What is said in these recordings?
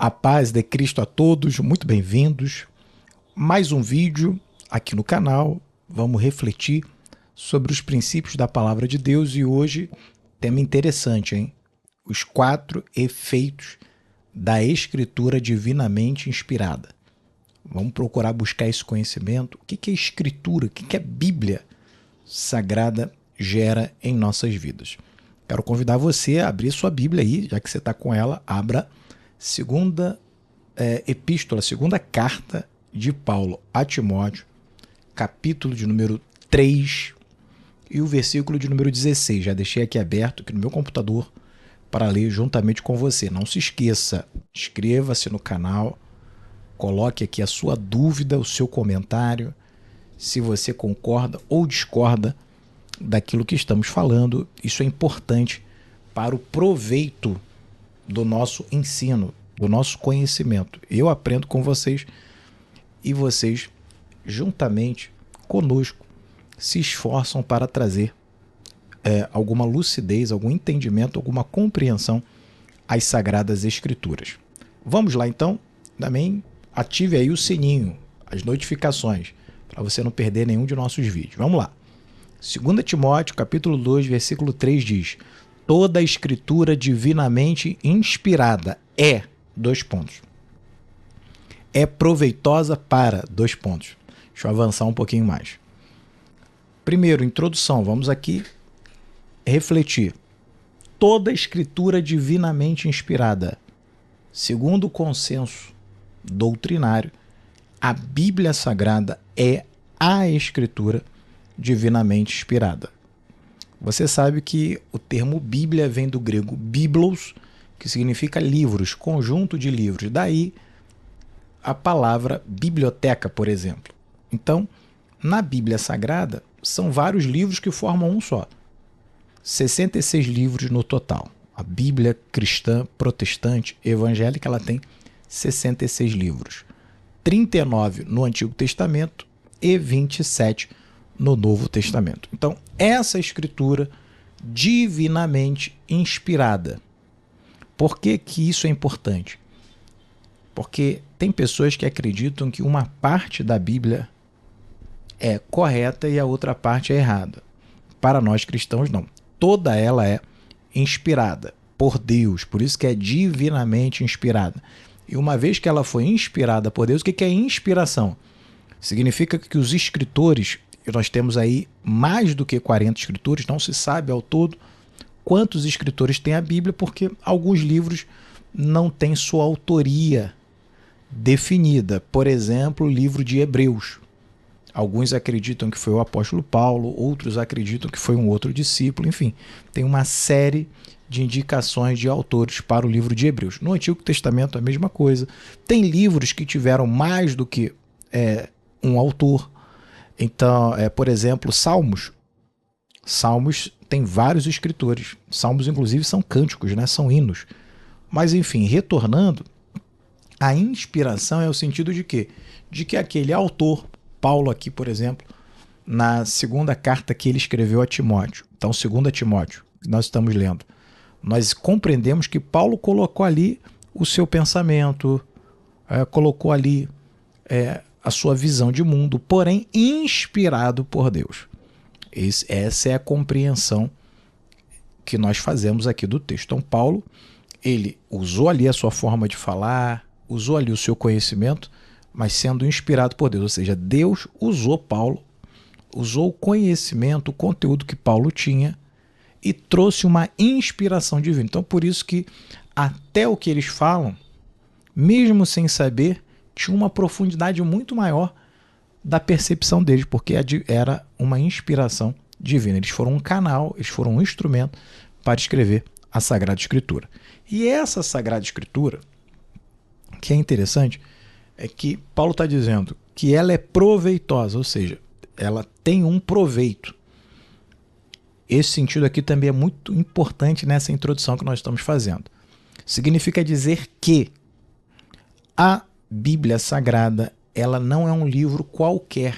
A paz de Cristo a todos, muito bem-vindos. Mais um vídeo aqui no canal. Vamos refletir sobre os princípios da palavra de Deus e hoje tema interessante, hein? Os 4 efeitos da escritura divinamente inspirada. Vamos procurar buscar esse conhecimento. O que é escritura? O que a Bíblia Sagrada gera em nossas vidas? Quero convidar você a abrir sua Bíblia aí, já que você está com ela, abra segunda epístola, segunda carta de Paulo a Timóteo, capítulo de número 3 e o versículo de número 16. Já deixei aqui aberto aqui no meu computador para ler juntamente com você. Não se esqueça, inscreva-se no canal, coloque aqui a sua dúvida, o seu comentário, se você concorda ou discorda daquilo que estamos falando. Isso é importante para o proveito do nosso ensino, do nosso conhecimento. Eu aprendo com vocês e vocês, juntamente conosco, se esforçam para trazer alguma lucidez, algum entendimento, alguma compreensão às Sagradas Escrituras. Vamos lá então, também ative aí o sininho, as notificações, para você não perder nenhum de nossos vídeos. Vamos lá. 2 Timóteo, capítulo 2, versículo 3 diz: toda a escritura divinamente inspirada é, é proveitosa para, Deixa eu avançar um pouquinho mais. Primeiro, introdução, vamos aqui refletir. Toda a escritura divinamente inspirada, segundo o consenso doutrinário, a Bíblia Sagrada é a escritura divinamente inspirada. Você sabe que o termo Bíblia vem do grego biblos, que significa livros, conjunto de livros. Daí a palavra biblioteca, por exemplo. Então, na Bíblia Sagrada, são vários livros que formam um só. 66 livros no total. A Bíblia cristã, protestante, evangélica, ela tem 66 livros. 39 no Antigo Testamento e 27 no Novo Testamento. Então, essa escritura divinamente inspirada. Por que isso é importante? Porque tem pessoas que acreditam que uma parte da Bíblia é correta e a outra parte é errada. Para nós cristãos, não. Toda ela é inspirada por Deus, por isso que é divinamente inspirada. E uma vez que ela foi inspirada por Deus, o que é inspiração? Significa que os escritores, nós temos aí mais do que 40 escritores, não se sabe ao todo quantos escritores tem a Bíblia, porque alguns livros não têm sua autoria definida. Por exemplo, o livro de Hebreus. Alguns acreditam que foi o apóstolo Paulo, outros acreditam que foi um outro discípulo, enfim, tem uma série de indicações de autores para o livro de Hebreus. No Antigo Testamento a mesma coisa. Tem livros que tiveram mais do que um autor. Então, por exemplo, Salmos. Salmos tem vários escritores. Salmos, inclusive, são cânticos, né? São hinos. Mas, enfim, retornando, a inspiração é o sentido de quê? De que aquele autor, Paulo aqui, por exemplo, na segunda carta que ele escreveu a Timóteo, então 2 Timóteo, que nós estamos lendo, nós compreendemos que Paulo colocou ali o seu pensamento, colocou ali a sua visão de mundo, porém inspirado por Deus. Essa é a compreensão que nós fazemos aqui do texto. Então Paulo, ele usou ali a sua forma de falar, usou ali o seu conhecimento, mas sendo inspirado por Deus. Ou seja, Deus usou Paulo, usou o conhecimento, o conteúdo que Paulo tinha e trouxe uma inspiração divina. Então, por isso que até o que eles falam, mesmo sem saber, tinha uma profundidade muito maior da percepção deles, porque era uma inspiração divina. Eles foram um canal, eles foram um instrumento para escrever a Sagrada Escritura. E essa Sagrada Escritura, que é interessante, é que Paulo está dizendo que ela é proveitosa, ou seja, ela tem um proveito. Esse sentido aqui também é muito importante nessa introdução que nós estamos fazendo. Significa dizer que a Bíblia Sagrada, ela não é um livro qualquer.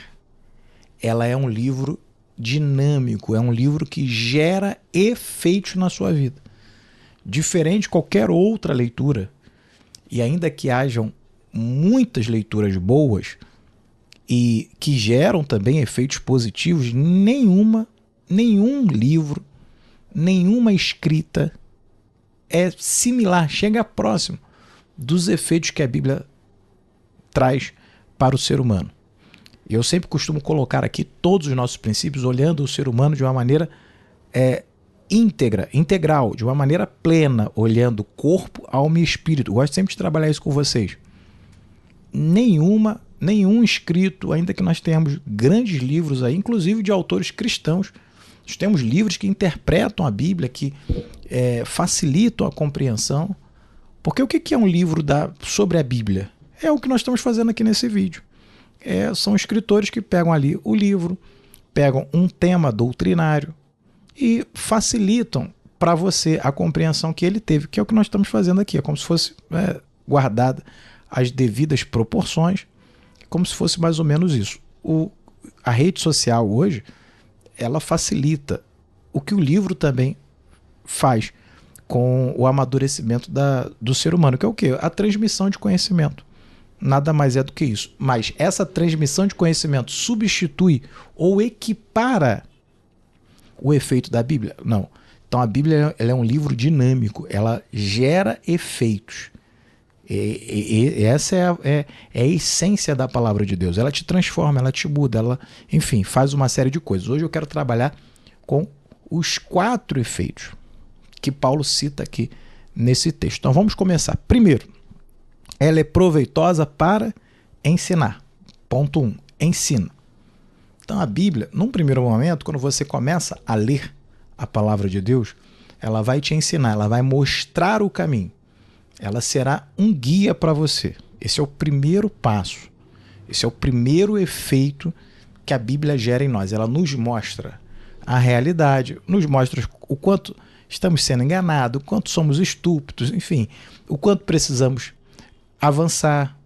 Ela é um livro dinâmico, é um livro que gera efeitos na sua vida. Diferente de qualquer outra leitura E ainda que hajam muitas leituras boas e que geram também efeitos positivos, nenhum livro, nenhuma escrita é similar, chega próximo dos efeitos que a Bíblia traz para o ser humano. Eu sempre costumo colocar aqui todos os nossos princípios olhando o ser humano de uma maneira íntegra, integral, de uma maneira plena, olhando corpo, alma e espírito. Eu gosto sempre de trabalhar isso com vocês. Nenhum escrito, ainda que nós tenhamos grandes livros aí, inclusive de autores cristãos, nós temos livros que interpretam a Bíblia, que facilitam a compreensão. Porque o que é um livro sobre a Bíblia? É o que nós estamos fazendo aqui nesse vídeo. São escritores que pegam ali o livro, pegam um tema doutrinário e facilitam para você a compreensão que ele teve, que é o que nós estamos fazendo aqui. É como se fosse guardada as devidas proporções, como se fosse mais ou menos isso. A rede social hoje, ela facilita o que o livro também faz com o amadurecimento do ser humano, que é o quê? A transmissão de conhecimento. Nada mais é do que isso. Mas essa transmissão de conhecimento substitui ou equipara o efeito da Bíblia? Não. Então a Bíblia ela é um livro dinâmico, ela gera efeitos. Essa é a essência da palavra de Deus. Ela te transforma, ela te muda, ela, enfim, faz uma série de coisas. Hoje eu quero trabalhar com os 4 efeitos que Paulo cita aqui nesse texto. Então vamos começar. Primeiro, ela é proveitosa para ensinar. Ponto 1. Ensina. Então a Bíblia, num primeiro momento, quando você começa a ler a palavra de Deus, ela vai te ensinar, ela vai mostrar o caminho. Ela será um guia para você. Esse é o primeiro passo. Esse é o primeiro efeito que a Bíblia gera em nós. Ela nos mostra a realidade, nos mostra o quanto estamos sendo enganados, o quanto somos estúpidos, enfim, o quanto precisamos avançar.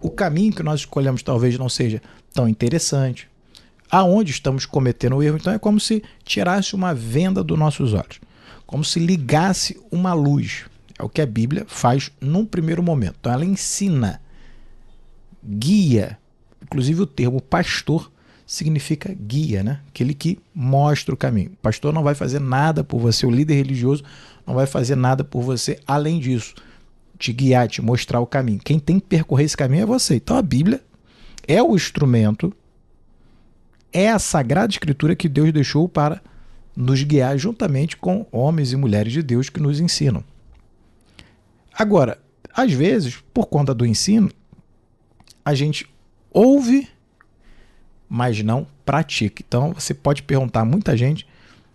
O caminho que nós escolhemos talvez não seja tão interessante. Aonde estamos cometendo o erro. Então é como se tirasse uma venda dos nossos olhos. Como se ligasse uma luz. É o que a Bíblia faz num primeiro momento. Então ela ensina, guia. Inclusive o termo pastor significa guia, né? Aquele que mostra o caminho. O pastor não vai fazer nada por você, o líder religioso não vai fazer nada por você além disso. Te guiar, te mostrar o caminho. Quem tem que percorrer esse caminho é você. Então a Bíblia é o instrumento, é a Sagrada Escritura que Deus deixou para nos guiar juntamente com homens e mulheres de Deus que nos ensinam. Agora, às vezes, por conta do ensino, a gente ouve, mas não pratica. Então você pode perguntar a muita gente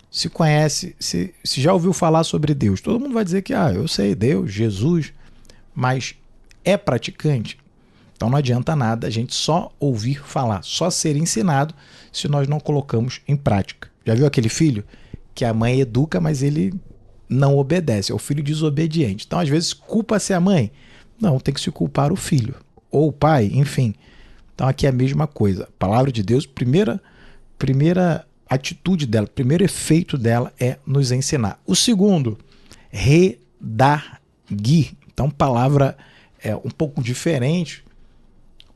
se conhece, se já ouviu falar sobre Deus. Todo mundo vai dizer que eu sei Deus, Jesus, mas é praticante? Então não adianta nada a gente só ouvir falar, só ser ensinado se nós não colocamos em prática. Já viu aquele filho que a mãe educa, mas ele não obedece? É o filho desobediente. Então às vezes culpa-se a mãe? Não, tem que se culpar o filho ou o pai, enfim. Então aqui é a mesma coisa. A palavra de Deus, primeira atitude dela, primeiro efeito dela é nos ensinar. O segundo, redarguir. Então palavra é um pouco diferente,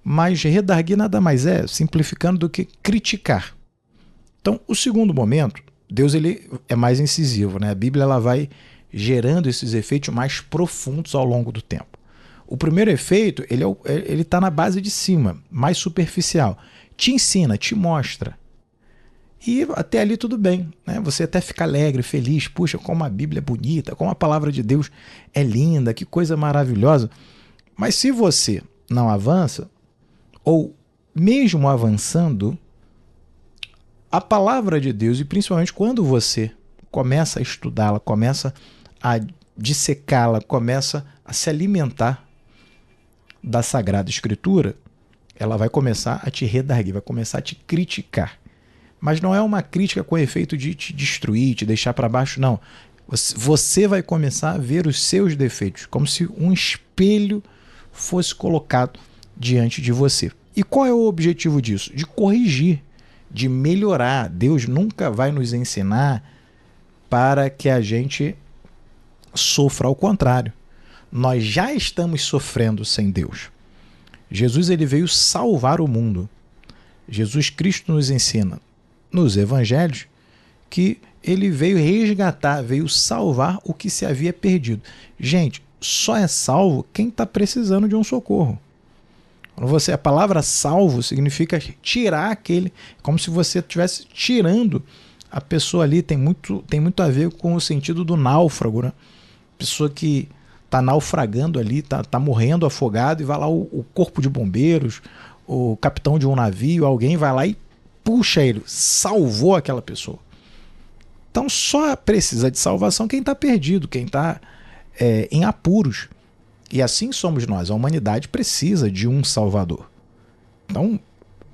mas redarguir nada mais é, simplificando, do que criticar. Então o segundo momento, Deus ele é mais incisivo, né? A Bíblia ela vai gerando esses efeitos mais profundos ao longo do tempo. O primeiro efeito, ele está na base de cima, mais superficial. Te ensina, te mostra. E até ali tudo bem, né? Você até fica alegre, feliz. Puxa, como a Bíblia é bonita, como a palavra de Deus é linda, que coisa maravilhosa. Mas se você não avança, ou mesmo avançando, a palavra de Deus, e principalmente quando você começa a estudá-la, começa a dissecá-la, começa a se alimentar da Sagrada Escritura, ela vai começar a te redarguir, vai começar a te criticar. Mas não é uma crítica com o efeito de te destruir, te deixar para baixo, não. Você vai começar a ver os seus defeitos, como se um espelho fosse colocado diante de você. E qual é o objetivo disso? De corrigir, de melhorar. Deus nunca vai nos ensinar para que a gente sofra, ao contrário. nós já estamos sofrendo sem Deus. Jesus ele veio salvar o mundo. Jesus Cristo nos ensina nos evangelhos que ele veio resgatar, veio salvar o que se havia perdido. Gente, só é salvo quem está precisando de um socorro. A palavra salvo significa tirar aquele, como se você estivesse tirando a pessoa ali. Tem muito a ver com o sentido do náufrago, né? Pessoa que está naufragando ali, está morrendo afogado, e vai lá o corpo de bombeiros, o capitão de um navio, alguém vai lá e puxa ele, salvou aquela pessoa. Então só precisa de salvação quem está perdido, quem está em apuros. E assim somos nós, a humanidade precisa de um salvador. Então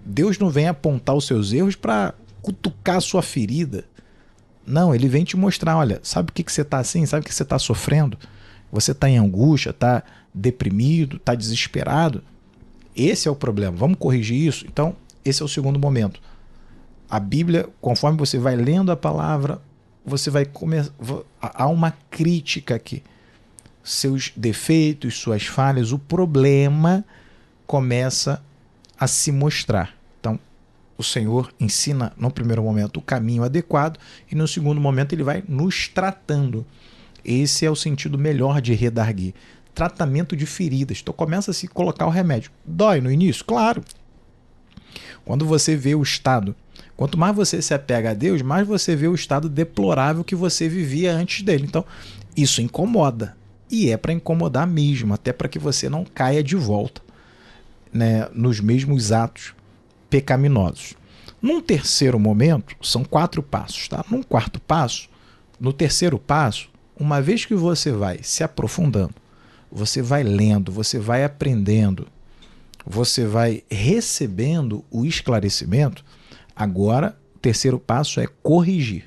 Deus não vem apontar os seus erros para cutucar a sua ferida. Não, ele vem te mostrar, olha, sabe o que você está assim? Sabe o que você está sofrendo? Você está em angústia, está deprimido, está desesperado. Esse é o problema, vamos corrigir isso? Então, esse é o segundo momento. A Bíblia, conforme você vai lendo a palavra, você vai começar. Há uma crítica aqui. Seus defeitos, suas falhas, o problema começa a se mostrar. Então, o Senhor ensina, no primeiro momento, o caminho adequado, e no segundo momento ele vai nos tratando. Esse é o sentido melhor de redarguir. Tratamento de feridas. Então começa a se colocar o remédio. Dói no início? Claro. Quando você vê o estado, quanto mais você se apega a Deus, mais você vê o estado deplorável que você vivia antes dele. Então isso incomoda. E é para incomodar mesmo, até para que você não caia de volta, né, nos mesmos atos pecaminosos. Num terceiro momento, são 4 passos. Tá? Num quarto passo, no terceiro passo, uma vez que você vai se aprofundando, você vai lendo, você vai aprendendo, você vai recebendo o esclarecimento, agora o terceiro passo é corrigir.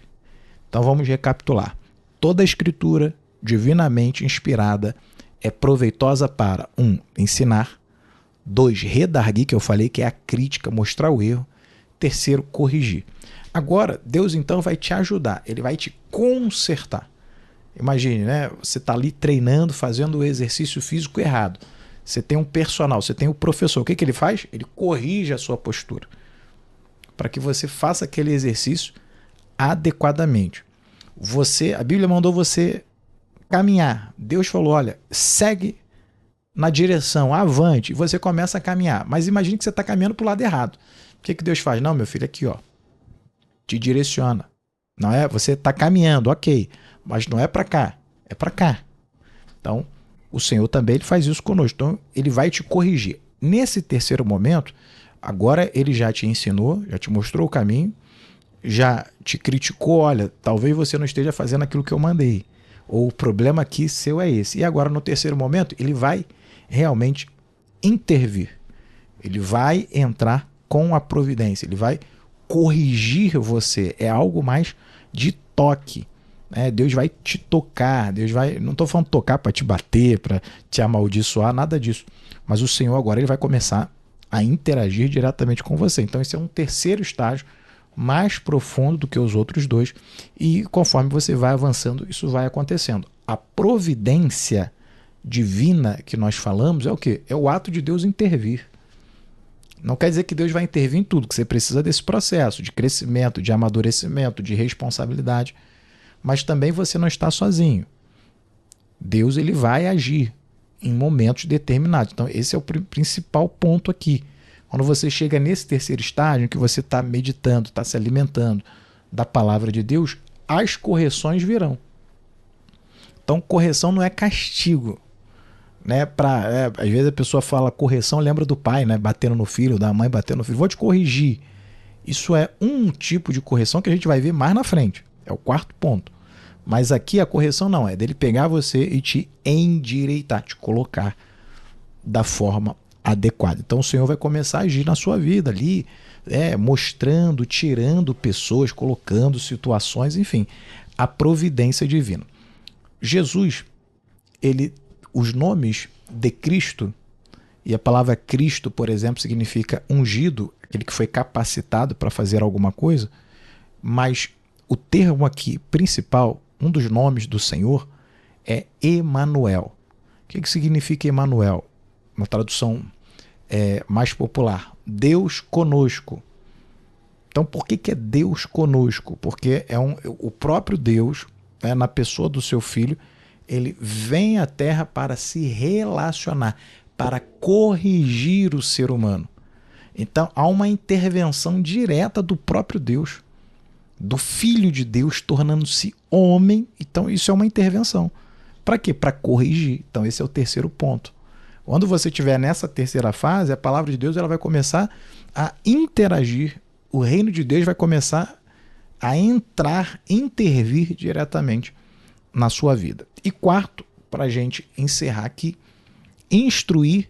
Então vamos recapitular. Toda a escritura divinamente inspirada é proveitosa para 1. Ensinar, 2. Redarguir, que eu falei que é a crítica, mostrar o erro, 3. Corrigir. Agora, Deus então vai te ajudar, ele vai te consertar. Imagine, né? Você está ali treinando, fazendo o exercício físico errado. Você tem um personal, você tem o professor. O que ele faz? Ele corrige a sua postura para que você faça aquele exercício adequadamente. A Bíblia mandou você caminhar. Deus falou, olha, segue na direção, avante, e você começa a caminhar. Mas imagine que você está caminhando para o lado errado. O que Deus faz? Não, meu filho, aqui, ó, te direciona. Não é? Você está caminhando, ok, mas não é para cá, é para cá. Então, o Senhor também ele faz isso conosco. Então, ele vai te corrigir. Nesse terceiro momento, agora ele já te ensinou, já te mostrou o caminho, já te criticou, olha, talvez você não esteja fazendo aquilo que eu mandei, ou o problema aqui seu é esse. E agora, no terceiro momento, ele vai realmente intervir. Ele vai entrar com a providência, ele vai corrigir você. É algo mais de toque. Deus vai te tocar, Deus vai, não estou falando tocar para te bater, para te amaldiçoar, nada disso, mas o Senhor agora ele vai começar a interagir diretamente com você. Então esse é um terceiro estágio mais profundo do que os outros dois, e conforme você vai avançando, isso vai acontecendo. A providência divina que nós falamos é o quê? É o ato de Deus intervir. Não quer dizer que Deus vai intervir em tudo, que você precisa desse processo de crescimento, de amadurecimento, de responsabilidade. Mas também você não está sozinho. Deus ele vai agir em momentos determinados. Então esse é o principal ponto aqui. Quando você chega nesse terceiro estágio, em que você está meditando, está se alimentando da palavra de Deus, as correções virão. Então correção não é castigo. Né? Às vezes a pessoa fala correção, lembra do pai, né? Batendo no filho, da mãe batendo no filho. Vou te corrigir. Isso é um tipo de correção que a gente vai ver mais na frente. É o quarto ponto. Mas aqui a correção não, é dele pegar você e te endireitar, te colocar da forma adequada. Então o Senhor vai começar a agir na sua vida ali, mostrando, tirando pessoas, colocando situações, enfim, a providência divina. Jesus, os nomes de Cristo, e a palavra Cristo, por exemplo, significa ungido, aquele que foi capacitado para fazer alguma coisa, mas o termo aqui principal, um dos nomes do Senhor, é Emanuel. que significa Emanuel? Uma tradução mais popular. Deus conosco. Então, por que é Deus conosco? Porque o próprio Deus, né, na pessoa do seu Filho, ele vem à Terra para se relacionar, para corrigir o ser humano. Então, há uma intervenção direta do próprio Deus, do Filho de Deus tornando-se homem. Então, isso é uma intervenção. Para quê? Para corrigir. Então, esse é o terceiro ponto. Quando você estiver nessa terceira fase, a palavra de Deus ela vai começar a interagir. O reino de Deus vai começar a entrar, intervir diretamente na sua vida. E quarto, para a gente encerrar aqui, instruir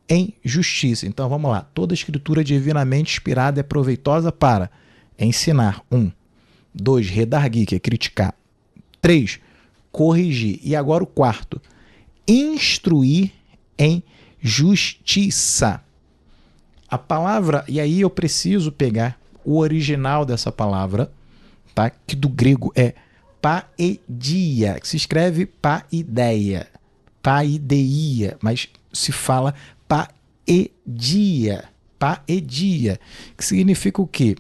em justiça. Então vamos lá. Toda escritura divinamente inspirada é proveitosa para ensinar. 1. 2. Redarguir, que é criticar. 3. Corrigir. E agora o quarto. Instruir em justiça. A palavra, e aí eu preciso pegar o original dessa palavra, tá? Que do grego é paedia, que se escreve paideia, paideia, mas se fala paedia, paedia, que significa o quê?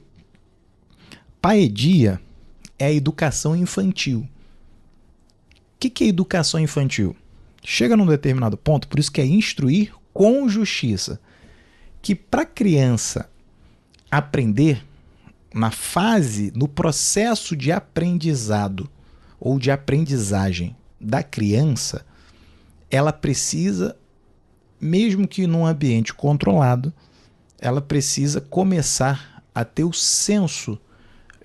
Paedia é a educação infantil. O que é educação infantil? Chega num determinado ponto, por isso que é instruir com justiça, que para a criança aprender, na fase, no processo de aprendizado ou de aprendizagem da criança, ela precisa, mesmo que num ambiente controlado, ela precisa começar a ter o senso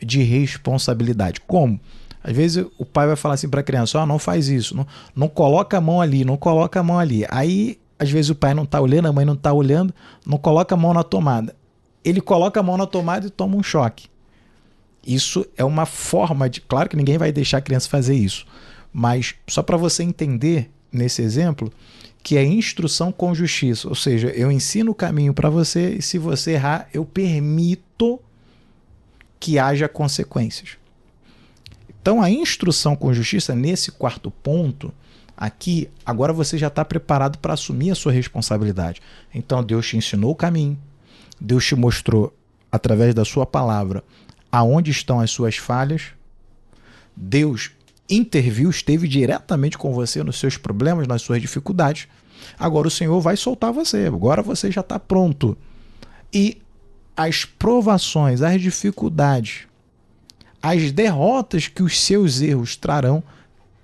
de responsabilidade. Como? Às vezes o pai vai falar assim para a criança, não faz isso, não coloca a mão ali, não coloca a mão ali. Aí, às vezes o pai não está olhando, a mãe não está olhando, não coloca a mão na tomada. Ele coloca a mão na tomada e toma um choque. Isso é uma forma de... Claro que ninguém vai deixar a criança fazer isso, mas só para você entender, nesse exemplo, que é instrução com justiça. Ou seja, eu ensino o caminho para você e se você errar, eu permito que haja consequências. Então, a instrução com justiça, nesse quarto ponto, aqui, agora você já está preparado para assumir a sua responsabilidade. Então, Deus te ensinou o caminho, Deus te mostrou, através da sua palavra, aonde estão as suas falhas. Deus interviu, esteve diretamente com você nos seus problemas, nas suas dificuldades. Agora o Senhor vai soltar você. Agora você já está pronto. E as provações, as dificuldades, as derrotas que os seus erros trarão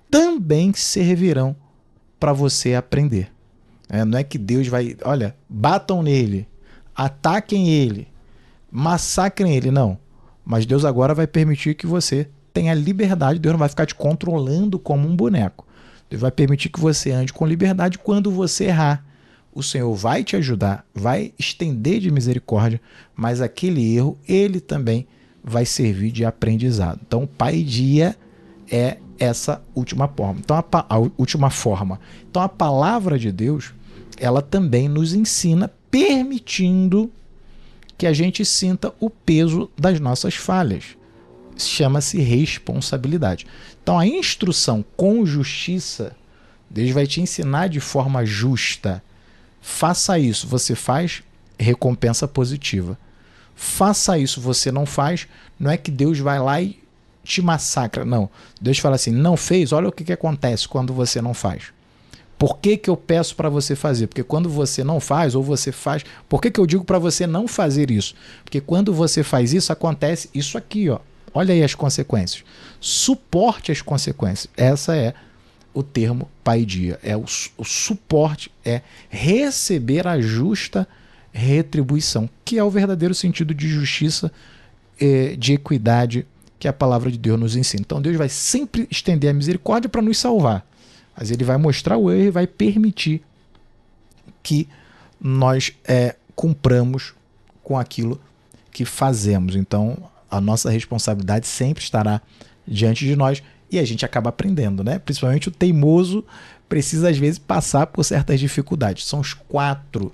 também servirão para você aprender. Não é que Deus vai, olha, batam nele, ataquem ele, massacrem ele, não. Mas Deus agora vai permitir que você tenha liberdade. Deus não vai ficar te controlando como um boneco. Deus vai permitir que você ande com liberdade. Quando você errar, o Senhor vai te ajudar, vai estender de misericórdia, mas aquele erro, ele também vai servir de aprendizado. Então, paedia é essa última forma. Então, a última forma. Então, a palavra de Deus, ela também nos ensina, permitindo que a gente sinta o peso das nossas falhas. Chama-se responsabilidade. Então, a instrução com justiça, Deus vai te ensinar de forma justa. Faça isso, você faz, recompensa positiva. Faça isso, você não faz, não é que Deus vai lá e te massacra, não. Deus fala assim, não fez, olha o que acontece quando você não faz. Por que eu peço para você fazer? Porque quando você não faz, ou você faz... Por que eu digo para você não fazer isso? Porque quando você faz isso, acontece isso aqui, ó. Olha aí as consequências. Suporte as consequências. Essa é o termo paedia. O suporte é receber a justa retribuição, que é o verdadeiro sentido de justiça, de equidade que a palavra de Deus nos ensina. Então Deus vai sempre estender a misericórdia para nos salvar, mas ele vai mostrar o erro e vai permitir que nós cumpramos com aquilo que fazemos. Então a nossa responsabilidade sempre estará diante de nós e a gente acaba aprendendo, né? Principalmente o teimoso precisa às vezes passar por certas dificuldades. São os 4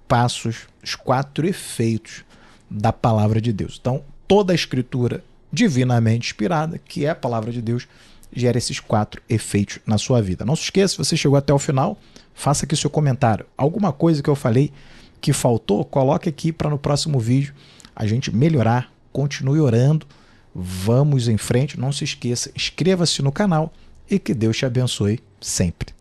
passos, os 4 efeitos da palavra de Deus. Então, toda a escritura divinamente inspirada, que é a palavra de Deus, gera esses 4 efeitos na sua vida. Não se esqueça, se você chegou até o final, faça aqui seu comentário. Alguma coisa que eu falei que faltou, coloque aqui para no próximo vídeo a gente melhorar. Continue orando, vamos em frente. Não se esqueça, inscreva-se no canal e que Deus te abençoe sempre.